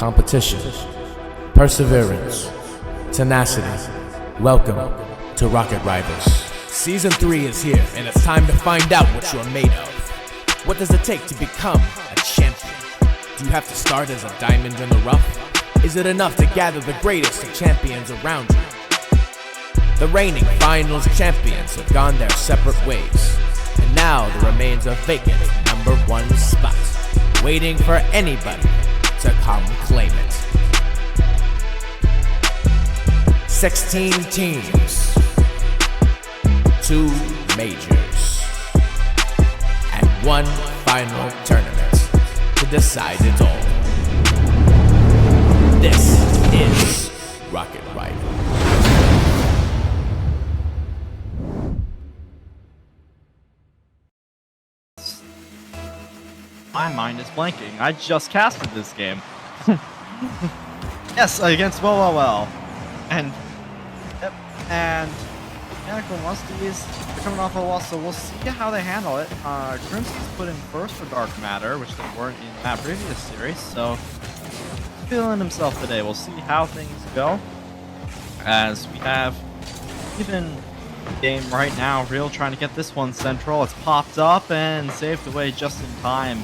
competition, perseverance, tenacity. Welcome to Rocket Rivals. Season 3 is here, and it's time to find out what you're made of. What does it take to become a champion? Do you have to start as a diamond in the rough? Is it enough to gather the greatest of champions around you? The reigning finals champions have gone their separate ways, and now there remains a vacant number 1 spot, waiting for anybody to come claim it. 16 teams, 2 majors, and 1 final tournament to decide it all. This is Rocket Rivals. My mind is blanking. I just casted this game. Yes, against well. And Mechanical Mustys, they're coming off a loss, so we'll see how they handle it. Crimzy's put in first for Dark Matter, which they weren't in that previous series, so he's feeling himself today. We'll see how things go. As we have even game right now, Real trying to get this one central. It's popped up and saved away just in time.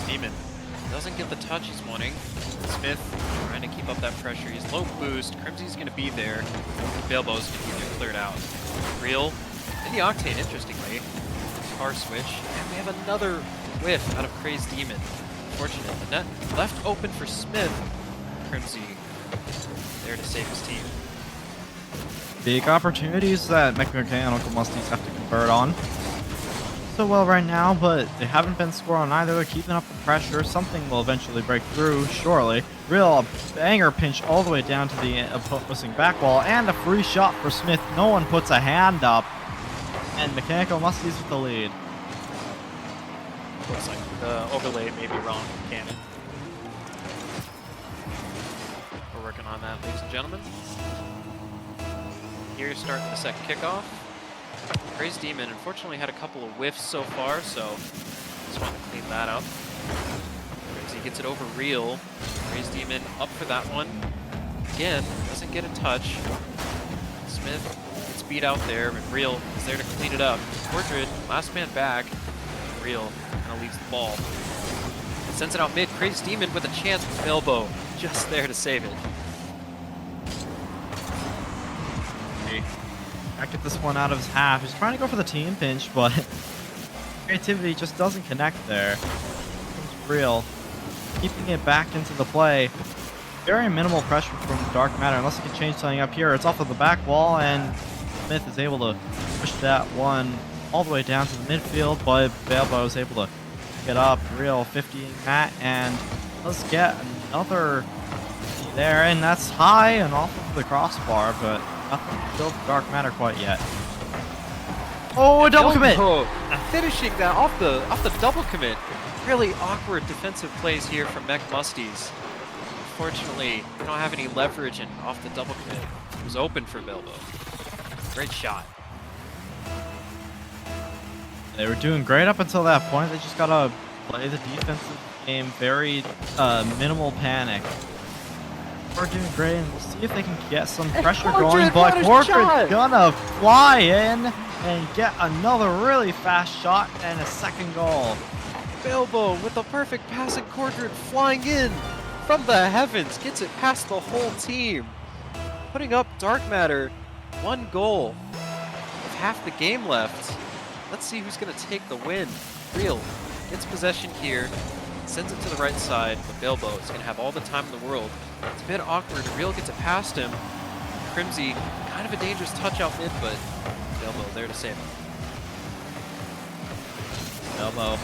Demon doesn't get the touch he's wanting. Smith trying to keep up that pressure. He's low boost. Crimzy's going to be there. Bailbow's going to be there, cleared out. Real in the Octane, interestingly. Car switch. And we have another whiff out of Crazed Demon. Fortunate. The net left open for Smith. Crimzy there to save his team. Big opportunities that Mechanical Mustys have to convert on. So well right now, but they haven't been scoring either. They're keeping up the pressure. Something will eventually break through, surely. Real banger pinch all the way down to the opposing back wall, and a free shot for Smith. No one puts a hand up, and Mechanical Mustys with the lead. Looks like the overlay may be wrong, Cannon. We're working on that, ladies and gentlemen. Here starting the second kickoff. Crazed Demon unfortunately had a couple of whiffs so far, so just want to clean that up. Crazy gets it over Real. Crazed Demon up for that one. Again, doesn't get a touch. Smith gets beat out there, but Real is there to clean it up. Portrait, last man back. Real kind of leaves the ball. Sends it out mid. Crazed Demon with a chance with elbow. Just there to save it. Back get this one out of his half. He's trying to go for the team pinch, but creativity just doesn't connect there. It's Real keeping it back into the play. Very minimal pressure from Dark Matter, unless he can change something up here. It's off of the back wall, and Smith is able to push that one all the way down to the midfield, but Bailbow is able to get up. Real 50 Matt, and let's get another there, and that's high and off of the crossbar, but nothing to build Dark Matter quite yet. Oh, a double commit! Finishing that off the double commit. Really awkward defensive plays here from Mech Mustys. Unfortunately, we don't have any leverage, and off the double commit, it was open for Bilbo. Great shot. They were doing great up until that point. They just gotta play the defensive game, very minimal panic. We're doing great, and we'll see if they can get some pressure going, but Portrait's gonna fly in and get another really fast shot and a second goal. Bilbo with the perfect pass, and Cordred flying in from the heavens, gets it past the whole team. Putting up Dark Matter, 1 goal with half the game left. Let's see who's gonna take the win. Real gets possession here, sends it to the right side, but Bilbo is going to have all the time in the world. It's a bit awkward. Real gets it past him. Crimzy, kind of a dangerous touch out mid, but Bilbo there to save him. Bilbo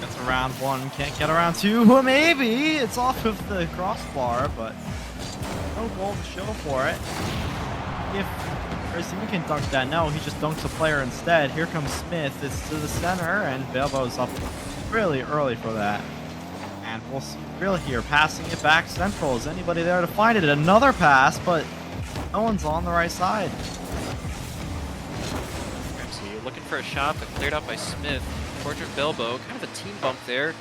gets around 1, can't get around 2, maybe! It's off of the crossbar, but no goal to show for it. If Crazy can dunk that, no, he just dunks a player instead. Here comes Smith, it's to the center, and Bilbo's up really early for that. And we'll see Real here passing it back central. Is anybody there to find it? Another pass, but no one's on the right side. Crimzy looking for a shot, but cleared out by Smith. Portrait Bilbo, kind of a team bump there.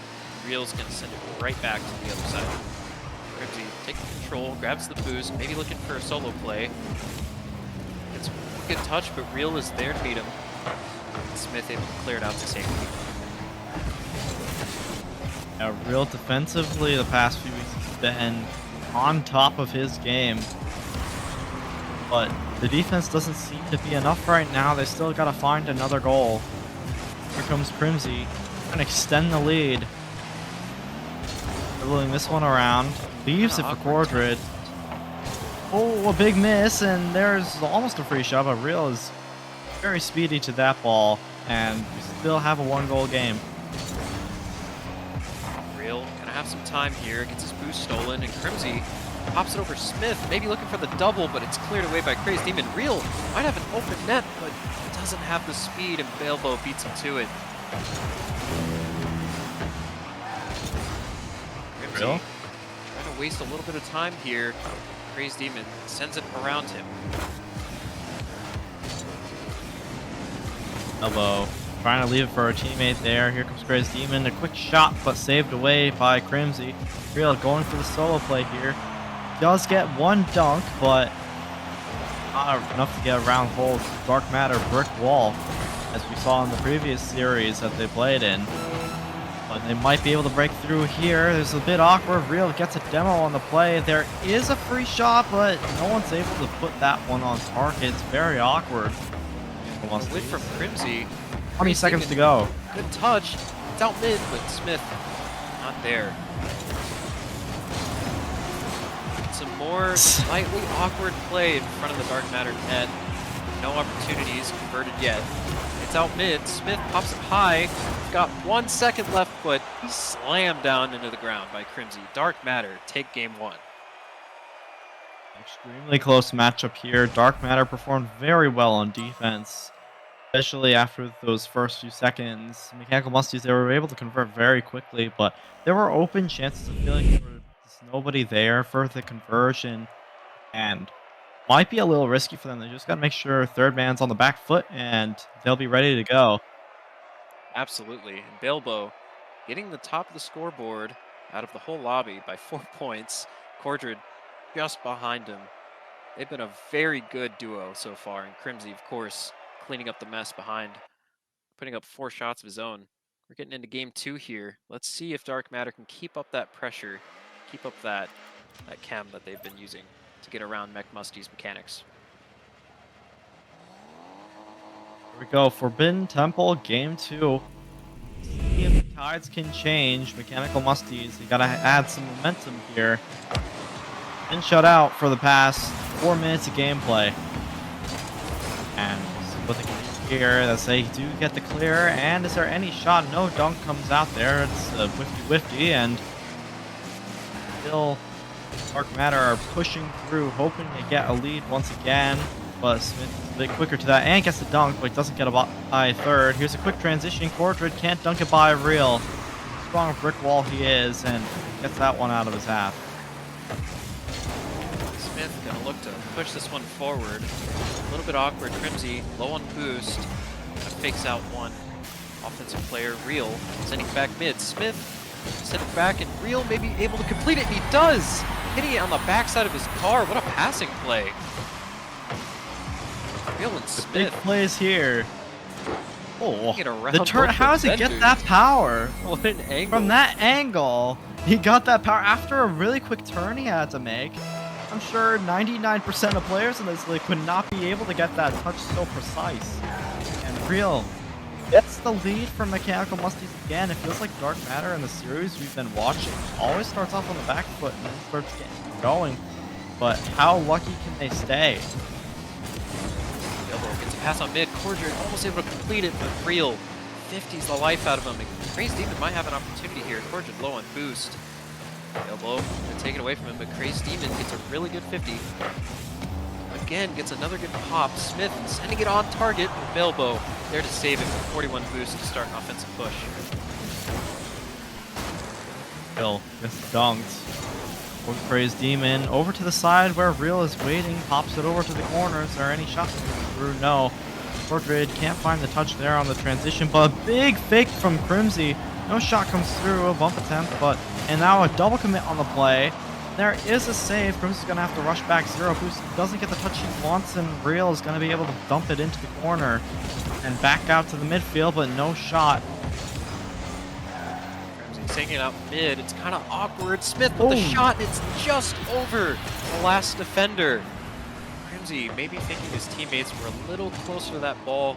Real's going to send it right back to the other side. Crimzy taking control, grabs the boost, maybe looking for a solo play. It's a good touch, but Real is there to meet him. Smith able to clear it out to safety. Real defensively the past few weeks has been on top of his game. But the defense doesn't seem to be enough right now. They still got to find another goal. Here comes Crimzy. Trying to extend the lead. Dribbling this one around. Leaves it for Cordred. Oh, a big miss, and there's almost a free shot, but Real is very speedy to that ball, and we still have a 1-goal game. Real gonna have some time here, gets his boost stolen, and Crimzy pops it over Smith, maybe looking for the double, but it's cleared away by Crazy Demon. Real might have an open net, but doesn't have the speed, and Balebo beats him to it. Crimzy Real? trying to waste a little bit of time here. Crazy Demon sends it around him. Hello. Trying to leave it for a teammate there. Here comes Crazy Demon. A quick shot, but saved away by Crimzy. Real going for the solo play here. Does get one dunk, but not enough to get around holes. Dark Matter brick wall, as we saw in the previous series that they played in. But they might be able to break through here. There's a bit awkward. Real gets a demo on the play. There is a free shot, but no one's able to put that one on target. It's very awkward. Win from Crimzy. 20 seconds to go. Good touch. It's out mid, but Smith not there. Some more slightly awkward play in front of the Dark Matter net. No opportunities converted yet. It's out mid. Smith pops it high. Got 1 second left, but he's slammed down into the ground by Crimzy. Dark Matter take game 1. Extremely close matchup here. Dark Matter performed very well on defense, especially after those first few seconds. Mechanical Mustys, they were able to convert very quickly, but there were open chances. I feel like there was nobody there for the conversion, and might be a little risky for them. They just got to make sure third man's on the back foot, and they'll be ready to go. Absolutely. And Balebo getting the top of the scoreboard out of the whole lobby by 4 points. Cordred just behind him. They've been a very good duo so far, and Crimzy, of course, cleaning up the mess behind, putting up 4 shots of his own. We're getting into game 2 here. Let's see if Dark Matter can keep up that pressure, keep up that chem that they've been using to get around Mech Musty's mechanics. Here we go. Forbidden Temple, game 2. See if the tides can change. Mechanical Musties, you gotta add some momentum here. Been shut out for the past 4 minutes of gameplay. And see what they can do here. As they do get the clear. And is there any shot? No dunk comes out there. It's a whifty-whifty, and still Dark Matter are pushing through, hoping to get a lead once again. But Smith is a bit quicker to that and gets the dunk, but doesn't get a by third. Here's a quick transition. Cordred can't dunk it by Real. Strong brick wall he is, and gets that one out of his half. Smith gonna look to push this one forward. A little bit awkward. Crimzy low on boost. Fakes out one offensive player. Real sending it back mid. Smith send it back, and Real may be able to complete it. He does, hitting it on the backside of his car. What a passing play! Real and Smith. Big plays here. Oh, around the turn. both How does he get defenders. that power? What an angle! From that angle, he got that power after a really quick turn he had to make. I'm sure 99% of players in this league would not be able to get that touch so precise. And Real gets the lead from Mechanical Mustys again. It feels like Dark Matter in the series we've been watching always starts off on the back foot and then starts getting going. But how lucky can they stay? Balebo gets a pass on mid. Cordred almost able to complete it, but Real 50s the life out of him. Crazy Demon might have an opportunity here. Cordred low on boost. Balebo gonna take it away from him, but Crazy Demon gets a really good 50. Again, gets another good pop. Smith sending it on target, but Balebo there to save it with 41 boost to start an offensive push. Real gets dunked. Crazy Demon over to the side where Real is waiting, pops it over to the corner. Is there any shots through? No. Cordred can't find the touch there on the transition, but a big fake from Crimzy. No shot comes through, a bump attempt, and now a double commit on the play. There is a save. Crimsy's going to have to rush back. Zero boost. He doesn't get the touch he wants, and Real is going to be able to dump it into the corner and back out to the midfield, but no shot. Crimzy taking it out mid. It's kind of awkward. Smith with the shot, and it's just over the last defender. Crimzy maybe thinking his teammates were a little closer to that ball.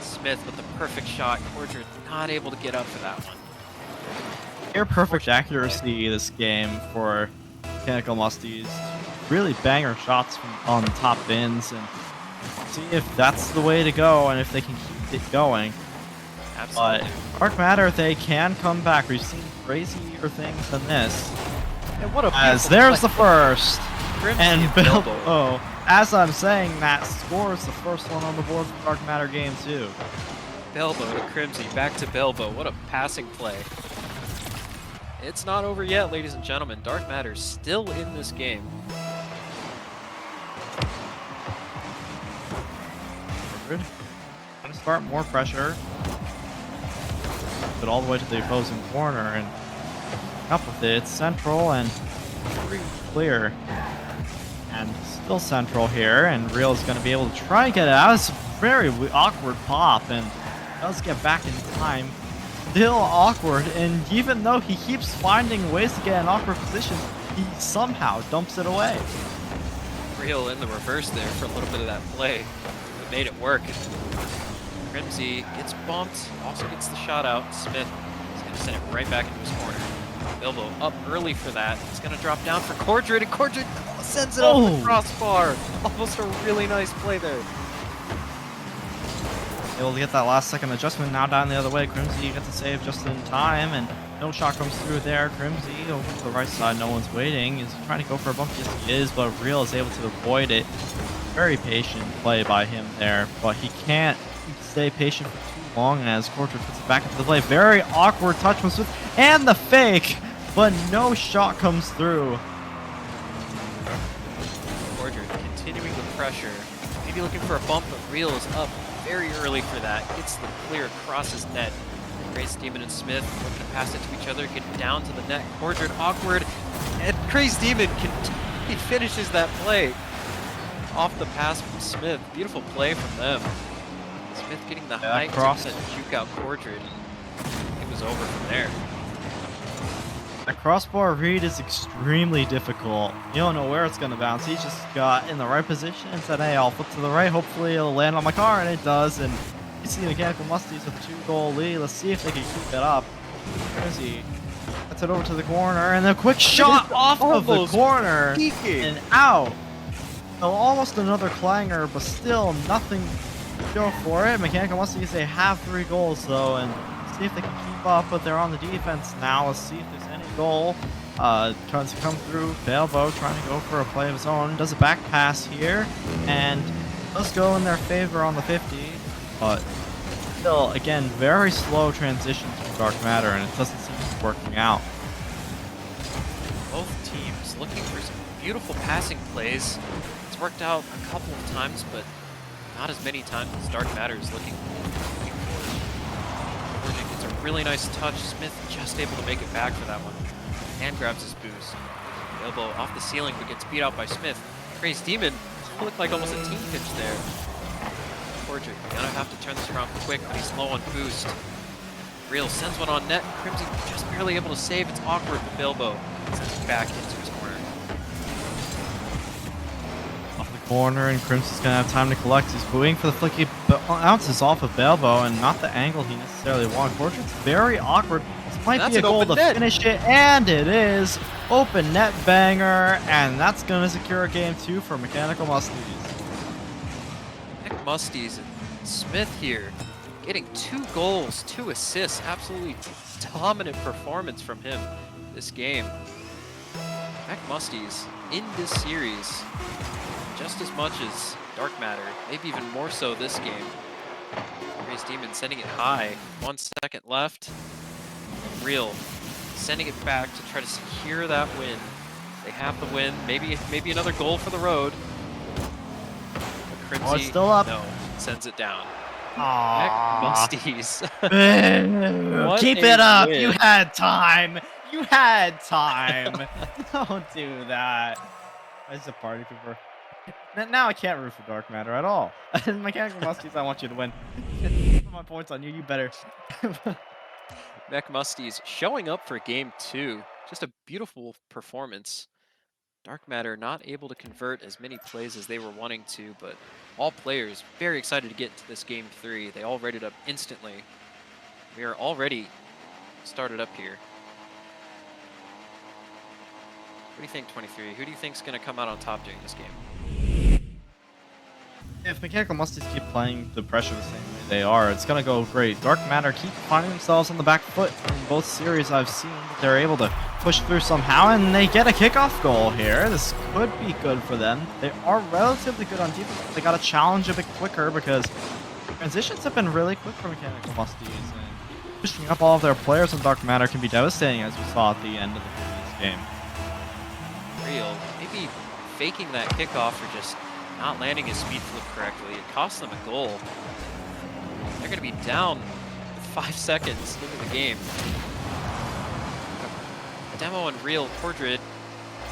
Smith with the perfect shot. Corddry not able to get up for that one. Near perfect accuracy this game for Mechanical Mustys. Really banger shots on top bins, and see if that's the way to go and if they can keep it going. Absolutely. But Dark Matter, they can come back. We've seen crazier things than this. And what a As beautiful there's play. the first. Crimzy And Bilbo. Bilbo, as I'm saying, that scores the first one on the board for Dark Matter game 2. Bilbo to Crimzy, back to Bilbo. What a passing play. It's not over yet, ladies and gentlemen. Dark Matter's still in this game. Going to start more pressure. But all the way to the opposing corner and up with it. It's central and pretty clear. And still central here, and Real is going to be able to try and get it out. It's a very awkward pop, and does get back in time. Still awkward, and even though he keeps finding ways to get in awkward positions, he somehow dumps it away. Real in the reverse there for a little bit of that play. But made it work. Crimzy gets bumped, also gets the shot out. Smith is going to send it right back into his corner. Bilbo up early for that. He's going to drop down for Corddry, and Corddry sends it off the crossbar. Almost a really nice play there. Able to get that last second adjustment, now down the other way. Crimzy gets a save just in time, and no shot comes through there. Crimzy over to the right side, no one's waiting. Is he trying to go for a bump? Yes, he is, but Real is able to avoid it. Very patient play by him there, but he can't stay patient for too long as Corddry puts it back into the play. Very awkward touch from Smith, and the fake, but no shot comes through. Corddry continuing the pressure. Maybe looking for a bump, but Real is up very early for that. Gets the clear across his net. Crazy Demon and Smith looking to pass it to each other, get down to the net. Corddry awkward, and Crazy Demon he finishes that play off the pass from Smith. Beautiful play from them. Smith getting the height to juke out Corddry. It was over from there. The crossbar read is extremely difficult. You don't know where it's going to bounce. He just got in the right position and said, hey, I'll flip to the right. Hopefully it'll land on my car, and it does. And you see Mechanical Mustys with a 2-goal lead. Let's see if they can keep it up. Crimzy gets it over to the corner, and a quick shot off of the corner and out. So almost another clanger, but still nothing to go for it. Mechanical Mustys, they have 3 goals, though, and see if they can keep up, but they're on the defense now. Let's see if there's any goal. Tries to come through. Bilbo trying to go for a play of his own. Does a back pass here, and does go in their favor on the 50, but still, again, very slow transitions from Dark Matter, and it doesn't seem to be working out. Both teams looking for some beautiful passing plays. It's worked out a couple of times, but not as many times as Dark Matter is looking for. Gets a really nice touch. Smith just able to make it back for that one. And grabs his boost. Elbow off the ceiling, but gets beat out by Smith. Crazy Demon looked like almost a team pitch there. Corddry gonna have to turn this around quick, but he's low on boost. Real sends one on net. Crimzy just barely able to save. It's awkward, but Bilbo sends it back into his corner. Off the corner, and Crimson's gonna have time to collect. He's waiting for the flick. He bounces off of Bilbo, and not the angle he necessarily wanted. Corddry's very awkward. This might be a goal to finish it, and it is. Open net banger, and that's gonna secure game 2 for Mechanical Mustys. Mustys and Smith here getting 2 goals, 2 assists. Absolutely dominant performance from him this game. Mustys in this series just as much as Dark Matter, maybe even more so this game. Crazy Demon sending it high. 1 second left. Real sending it back to try to secure that win. They have the win. Maybe another goal for the road. Crimzy, it's still up. No, sends it down. Aww. Musties. Boo. What Keep a it up. win. You had time. You had time. Don't do that. It's a party pooper. Now I can't root for Dark Matter at all. Mechanical Musties, I want you to win. Put my points on you. You better. Mech Musties showing up for game 2. Just a beautiful performance. Dark Matter not able to convert as many plays as they were wanting to, but all players very excited to get into this game 3. They all rated up instantly. We are already started up here. What do you think, 23? Who do you think is going to come out on top during this game? If Mechanical Musties keep playing the pressure the same way they are, it's gonna go great. Dark Matter keep finding themselves on the back foot in both series I've seen. They're able to push through somehow, and they get a kickoff goal here. This could be good for them. They are relatively good on defense. They got to challenge a bit quicker because transitions have been really quick for Mechanical Musties, and pushing up all of their players on Dark Matter can be devastating, as we saw at the end of the previous game. Real, maybe faking that kickoff or just not landing his speed flip correctly. It cost them a goal. They're going to be down with 5 seconds into the game. Demo and Real, Cordred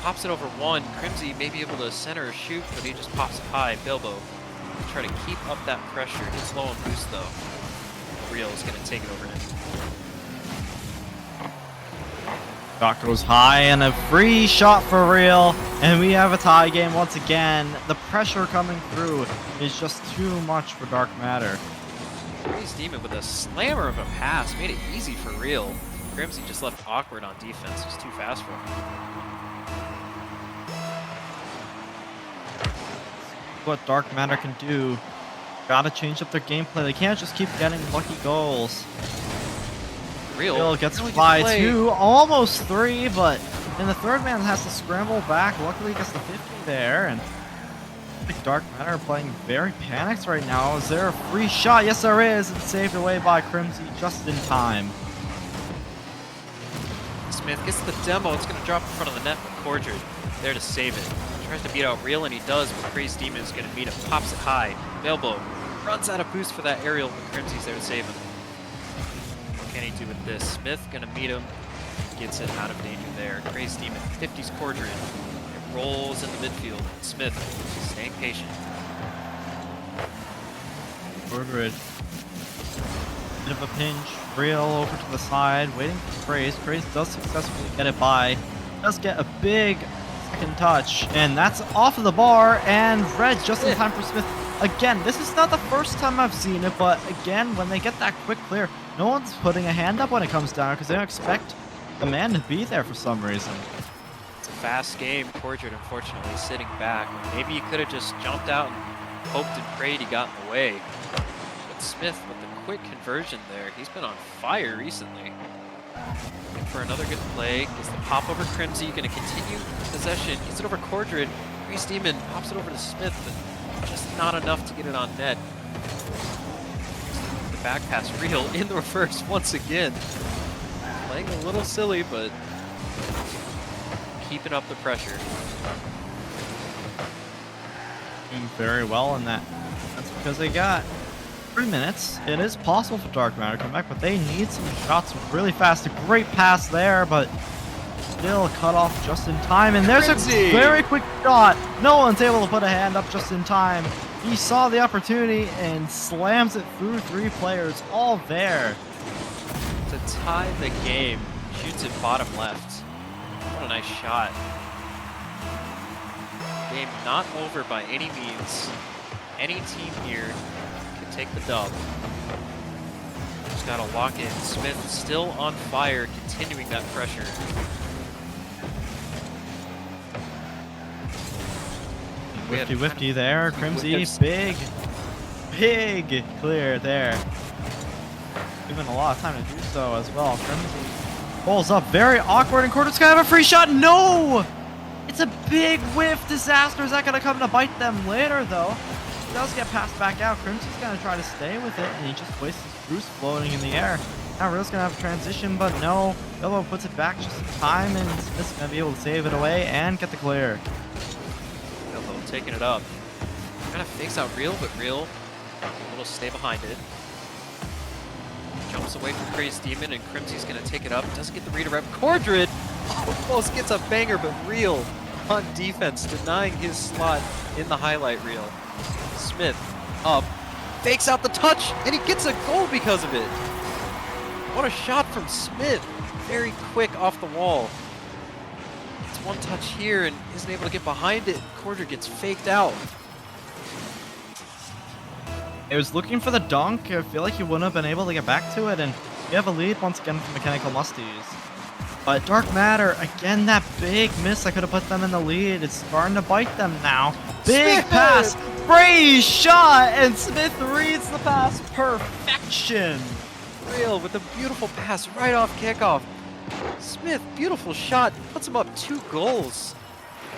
pops it over one. Crimzy may be able to center or shoot, but he just pops it high. Bilbo try to keep up that pressure. Gets low on boost though. Real is going to take it over him. Shot goes high and a free shot for Real, and we have a tie game once again. The pressure coming through is just too much for Dark Matter. Crazy Demon with a slammer of a pass made it easy for Real. Crimzy just left awkward on defense. Just too fast for him. What Dark Matter can do. Gotta change up their gameplay. They can't just keep getting lucky goals. Real gets by 2, almost 3, but then the third man has to scramble back. Luckily, he gets the 50 there, and I think Dark Matter are playing very panicked right now. Is there a free shot? Yes, there is. It's saved away by Crimzy just in time. Smith gets the demo. It's going to drop in front of the net, but Cordred there to save it. Tries to beat out Real, and he does, but Crazy Demon is going to meet him. Pops it high. Elbow runs out of boost for that aerial, but Crimzy's there to save him. What can he do with this? Smith going to meet him. Gets it out of danger there. Crazy Demon 50s Cordred. It rolls in the midfield. Smith staying patient. Cordred. Bit of a pinch. Real over to the side, waiting for Craze. Craze does successfully get it by. Does get a big second touch, and that's off of the bar, and Red just in time for Smith. Again, this is not the first time I've seen it, but again, when they get that quick clear, no one's putting a hand up when it comes down because they don't expect the man to be there for some reason. It's a fast game. Cordred, unfortunately, sitting back. Maybe he could have just jumped out and hoped and prayed he got in the way. But Smith with the quick conversion there. He's been on fire recently. Looking for another good play. Gets the pop over Crimzy. Going to continue possession. Gets it over Cordred. Crazy Demon pops it over to Smith, but just not enough to get it on net. The back pass Real in the reverse once again. Playing a little silly, but keeping up the pressure. Doing very well in that. That's because they got 3 minutes. It is possible for Dark Matter to come back, but they need some shots really fast. A great pass there, but still cut off just in time. And there's a very quick shot. No one's able to put a hand up just in time. He saw the opportunity and slams it through 3 players, all there. To tie the game, shoots it bottom left. What a nice shot. Game not over by any means. Any team here can take the dub. Just gotta lock in. Smith still on fire, continuing that pressure. Whifty there. Crimzy, big clear there. Given a lot of time to do so as well. Crimzy pulls up, very awkward, and Cordred's gonna have a free shot. No! It's a big whiff. Disaster. Is that gonna come to bite them later, though? He does get passed back out. Crimzy's gonna try to stay with it, and he just wastes his boost floating in the air. Now Real's gonna have a transition, but no. Bilbo puts it back just in time, and Smith's gonna be able to save it away and get the clear. Bilbo taking it up. Kind of fakes out Real, but Real Able to stay behind it. Jumps away from Crazed Demon, and Crimzy's gonna take it up. Doesn't get the redirect. Cordred almost gets a banger, but Real on defense, denying his slot in the highlight reel. Smith up, fakes out the touch, and he gets a goal because of it. What a shot from Smith. Very quick off the wall. It's one touch here and isn't able to get behind it. Cordred gets faked out. He was looking for the dunk. I feel like he wouldn't have been able to get back to it, and we have a lead once again for Mechanical Mustys. But Dark Matter, again, that big miss that could have put them in the lead. It's starting to bite them now. Big Smith! pass, Bray's shot, and Smith reads the pass. Perfection. Real with a beautiful pass right off kickoff. Smith, beautiful shot, puts him up 2 goals.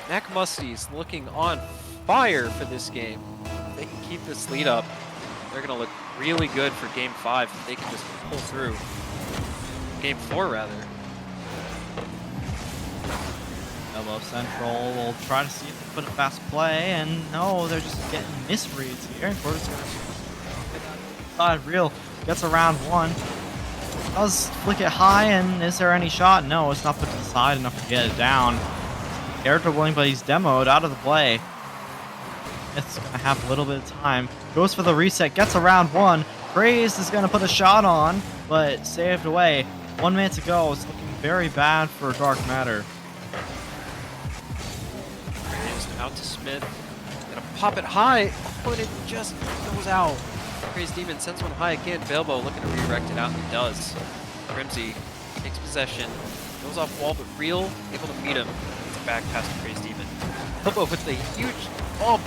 Mech Mustys looking on fire for this game. If they can keep this lead up, they're going to look really good for Game 5 if they can just pull through. Game 4, rather. Elbow Central will try to see if they put a fast play, and no, they're just getting misreads here. And Quarter's side. Real gets around one. Does flick it high, and is there any shot? No, it's not put to the side enough to get it down. Air dribbling, but he's demoed out of the play. It's gonna have a little bit of time. Goes for the reset, gets around one. Crazed is gonna put a shot on, but saved away. 1 minute to go. It's looking very bad for Dark Matter. Crazed out to Smith. Gonna pop it high, but it just goes out. Crazed Demon sends one high again. Bilbo looking to redirect it out, and he does. Crimzy takes possession, goes off wall, but Real able to meet him. It's a back pass to Crazed Demon. Bilbo with a huge bump,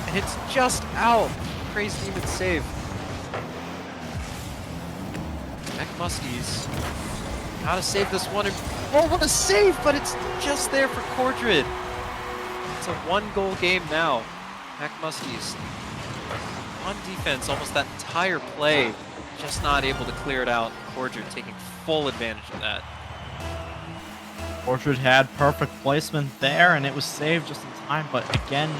and it's just out. Crazed Demon save. Mech Mustys gotta save this one, and oh, what a save! But it's just there for Cordred. It's a 1-goal game now. Mech Mustys on defense almost that entire play, just not able to clear it out. Cordred taking full advantage of that. Orchard had perfect placement there, and it was saved just in time, but again,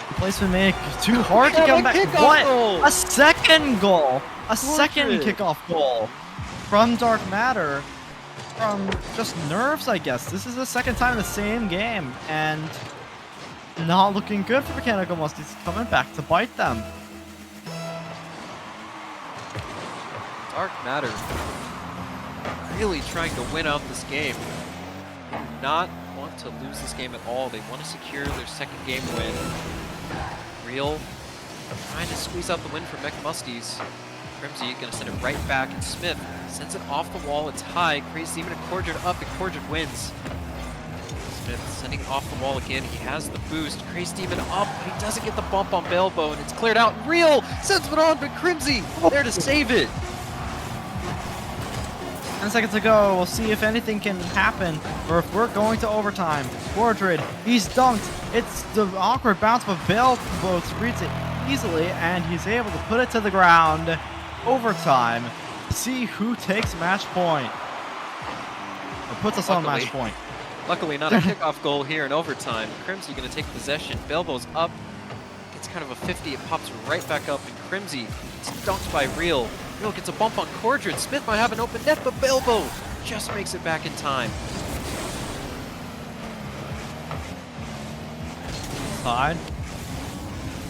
the placement made it too hard to come back. What? Goal. A second goal! A second Orchard. kickoff goal from Dark Matter. From just nerves, I guess. This is the second time in the same game, and not looking good for Mechanical Mustys, coming back to bite them. Dark Matter really trying to win out this game. They do not want to lose this game at all. They want to secure their second game win. Real trying to squeeze out the win for Mech Mustys. Crimzy gonna send it right back, and Smith sends it off the wall. It's high. Crazed Demon and Cordred up, and Cordred wins. Smith sending it off the wall again. He has the boost. Crazed Demon up, but he doesn't get the bump on Bilbo, and it's cleared out. Real sends it on, but Crimzy there to save it. 10 seconds to go. We'll see if anything can happen, or if we're going to overtime. Cordred, he's dunked. It's the awkward bounce, but Bilbo reads it easily, and he's able to put it to the ground. Overtime. See who takes match point. Or puts us on match point. Luckily, not a kickoff goal here in overtime. Crimzy going to take possession. Bilbo's up. Gets kind of a 50. It pops right back up, and Crimzy is dunked by Real. Real gets a bump on Cordred. Smith might have an open net, but Bilbo just makes it back in time. Side.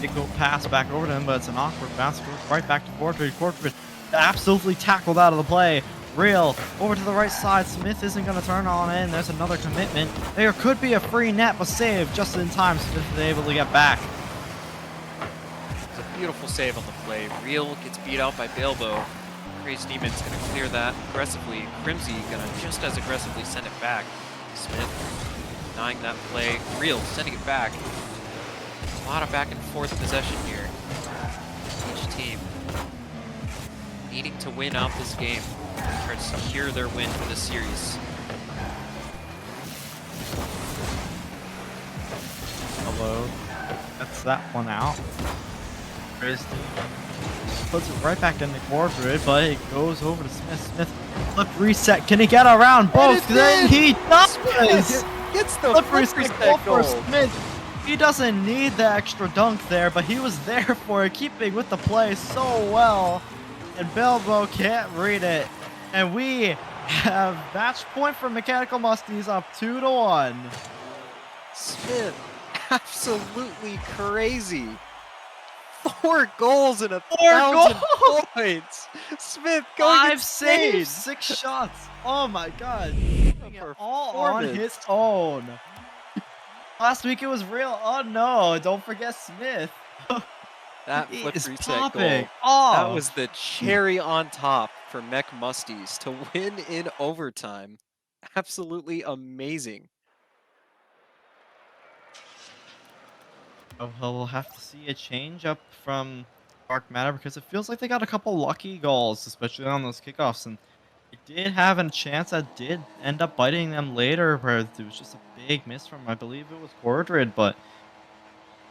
Big go pass back over to him, but it's an awkward bounce. Goes right back to Cordred. Cordred absolutely tackled out of the play. Real over to the right side. Smith isn't going to turn on in. There's another commitment. There could be a free net, but saved just in time. Smith is able to get back. It's a beautiful save on the play. Real gets beat out by Bilbo. Crazed Demon's going to clear that aggressively. Crimzy going to just as aggressively send it back. Smith denying that play. Real sending it back. A lot of back and forth possession here. Each team needing to win out this game. Try to secure their win for this series. Hello. That's that one out. Crazed puts it right back into Cordred, but it goes over to Smith. Smith, flip reset. Can he get around both? Then he does. Gets the Flip flip reset reset goal for goal. Smith. He doesn't need the extra dunk there, but he was there for it, keeping with the play so well. And Bilbo can't read it. And we have match point for Mechanical Mustys up 2-1. Smith, absolutely crazy. 4 goals and 1,000 points. Smith going 5 insane. saves, 6 shots. Oh my god. All on his own. Last week it was Real. Oh no, don't forget Smith. That He flip is reset popping goal. off. That was the cherry on top for Mech Mustys to win in overtime. Absolutely amazing. Oh, well, we'll have to see a change up from Dark Matter because it feels like they got a couple lucky goals, especially on those kickoffs. And they did have a chance that did end up biting them later, where it was just a big miss from, I believe it was Cordred. But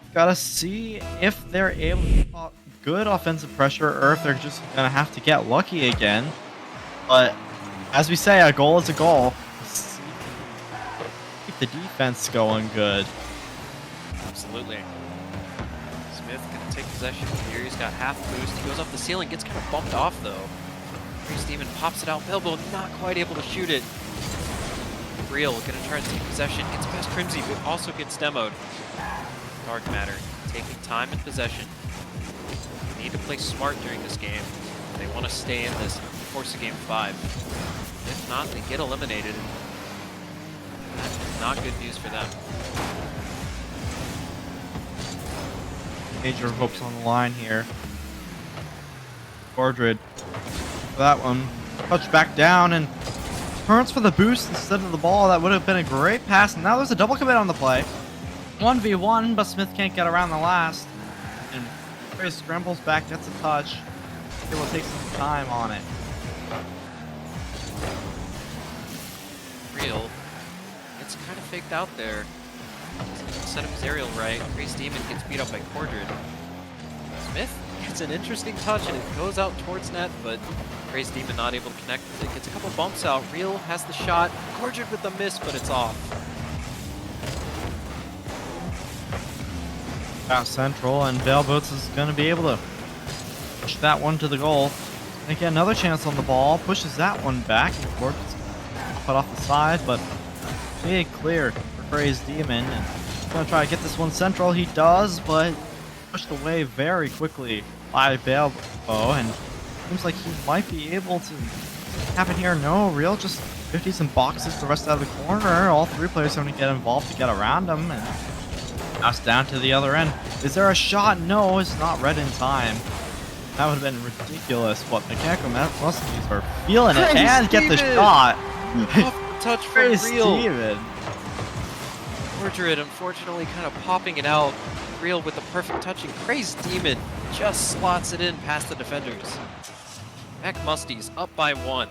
we've got to see if they're able to pop good offensive pressure or if they're just going to have to get lucky again. But as we say, a goal is a goal. Let's keep the defense going good. Absolutely. Smith can take possession here. He's got half boost. He goes up the ceiling, gets kind of bumped off though. Crazy Demon pops it out. Bilbo not quite able to shoot it. Real gonna try to take possession. Gets past Crimzy, but also gets demoed. Dark Matter taking time and possession. They need to play smart during this game. They want to stay in this and force a game 5. If not, they get eliminated. That's not good news for them. Major hopes on the line here. Cordred for that one. Touch back down and turns for the boost instead of the ball. That would have been a great pass. And now there's a double commit on the play. 1v1, but Smith can't get around the last. And Ray scrambles back, gets a touch. It will take some time on it. Real. It's kind of faked out there. Set up his aerial right. Crazy Demon gets beat up by Cordred. Smith gets an interesting touch and it goes out towards net, but Crazy Demon not able to connect with it. Gets a couple bumps out. Real has the shot. Cordred with the miss, but it's off. Out central, and Bellboats is going to be able to push that one to the goal. They get another chance on the ball. Pushes that one back. Of course, put off the side, but big clear for Crazy Demon. And he's going to try to get this one central. He does, but pushed away very quickly by Bellbo, and seems like he might be able to have it here. No, Real just 50 some boxes the rest out of the corner. All 3 players having to get involved to get around him, and pass down to the other end. Is there a shot? No, it's not read in time. That would have been ridiculous, but Mechanical Mustys are feeling it and get the shot. Touch for Real. Steven. Cordred unfortunately kind of popping it out. Real with the perfect touch, and Crazy Demon just slots it in past the defenders. Mech Mustys up by 1.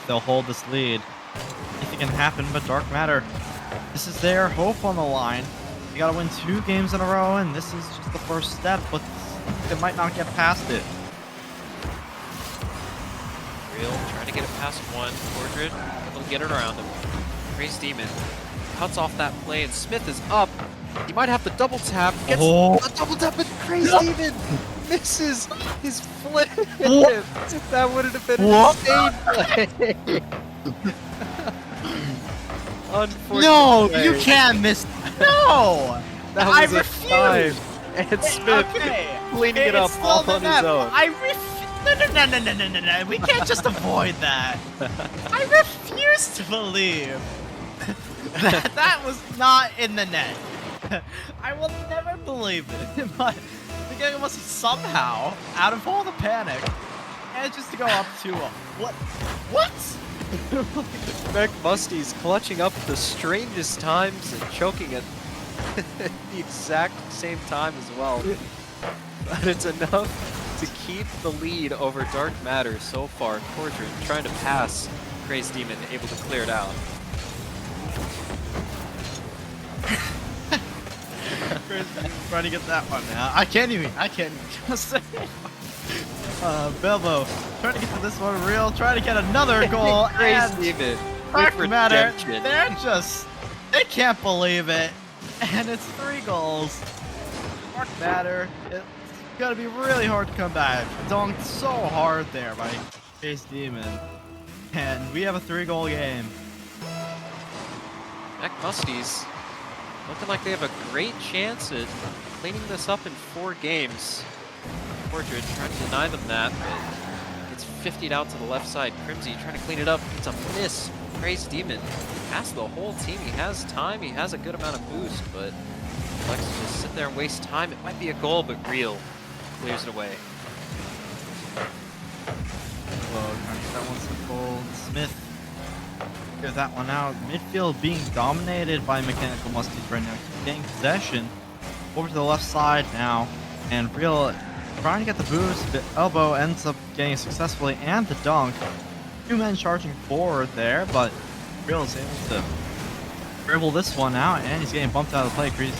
They'll hold this lead. Anything can happen, but Dark Matter, this is their hope on the line. They gotta win 2 games in a row, and this is just the first step, but they might not get past it. Real trying to get it past 1. Cordred able to get it around him. Crazy Demon cuts off that play, and Smith is up. He might have the double tap. Gets a double tap, but Crazy Demon misses his flip. That would have been an insane play. Unfortunately. No, you can't miss. No! That was I a refuse. time. And Smith cleaning it up all on his own. I refuse. No. We can't just avoid that. I refuse to believe that was not in the net. I will never believe it. But the game was somehow, out of all the panic, manages to go up to what? Mech Mustys clutching up at the strangest times and choking at the exact same time as well. But it's enough to keep the lead over Dark Matter so far. Cordred trying to pass Crazy Demon, able to clear it out. Trying to get that one now. I can't even say. Bilbo trying to get to this one. Real trying to get another goal. Crazy Demon Dark Matter, redemption. they can't believe it. And it's 3 goals. Dark Matter, it's gonna be really hard to come back. Dunked so hard there by Chase Demon. And we have a 3-goal game. Mech Mustys looking like they have a great chance at cleaning this up in 4 games. Portrait trying to deny them that, but gets 50'd out to the left side. Crimzy trying to clean it up. It's a miss. Praise Demon past the whole team. He has time. He has a good amount of boost, but likes to just sit there and waste time. It might be a goal, but Real clears it away. Whoa, trying to get that one simple. Smith figure that one out. Midfield being dominated by Mechanical Mustys right now. Getting possession over to the left side now, and Real trying to get the boost. The elbow ends up getting successfully, and the dunk. 2 men charging forward there, but Real is able to dribble this one out, and he's getting bumped out of the play. Crazy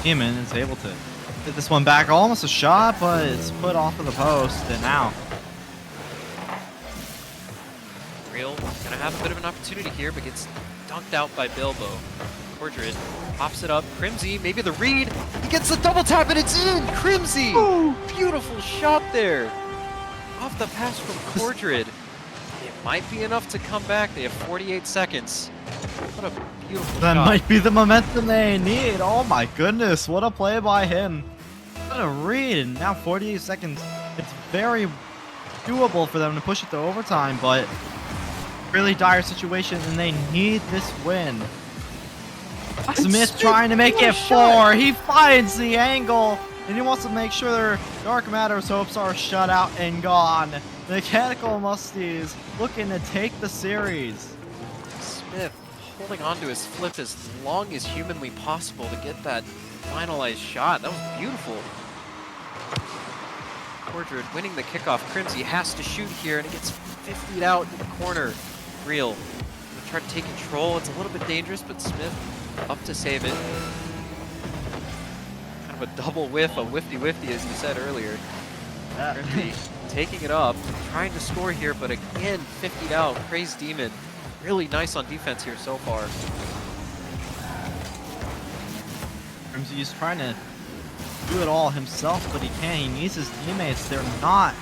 Demon is able to hit this one back. Almost a shot, but it's put off of the post, and now Real gonna have a bit of an opportunity here, but gets dunked out by Bilbo. Portrait pops it up. Crimzy, maybe the read. He gets the double tap and it's in! Crimzy! Ooh, beautiful shot there. Off the pass from Portrait. It might be enough to come back. They have 48 seconds. What a beautiful that shot. might be the momentum they need. Oh my goodness, what a play by him. What a read, and now 48 seconds. It's very doable for them to push it to overtime, but really dire situation, and they need this win. Smith trying to make it 4. He finds the angle, and he wants to make sure their Dark Matter's hopes are shut out and gone. Mechanical Mustys looking to take the series. Smith holding on to his flip as long as humanly possible to get that finalized shot. That was beautiful. Portrait winning the kickoff. Crimzy has to shoot here, and it gets 50'd out in the corner. Real gonna try to take control. It's a little bit dangerous, but Smith up to save it. Kind of a double whiff, a whifty-whifty, as you said earlier. Crimzy taking it up, trying to score here, but again, 50'd out. Praise Demon. Really nice on defense here so far. Crimzy's trying to do it all himself, but he can't. He needs his teammates. They're not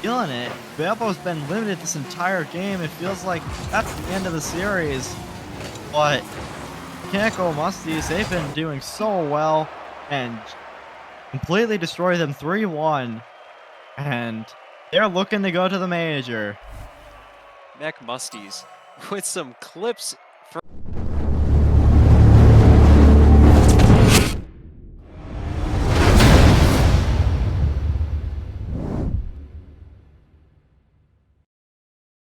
feeling it. Bilbo's been limited this entire game. It feels like that's the end of the series. But Mechanical Mustys, they've been doing so well and completely destroy them 3-1. And they're looking to go to the major. Mech Mustys with some clips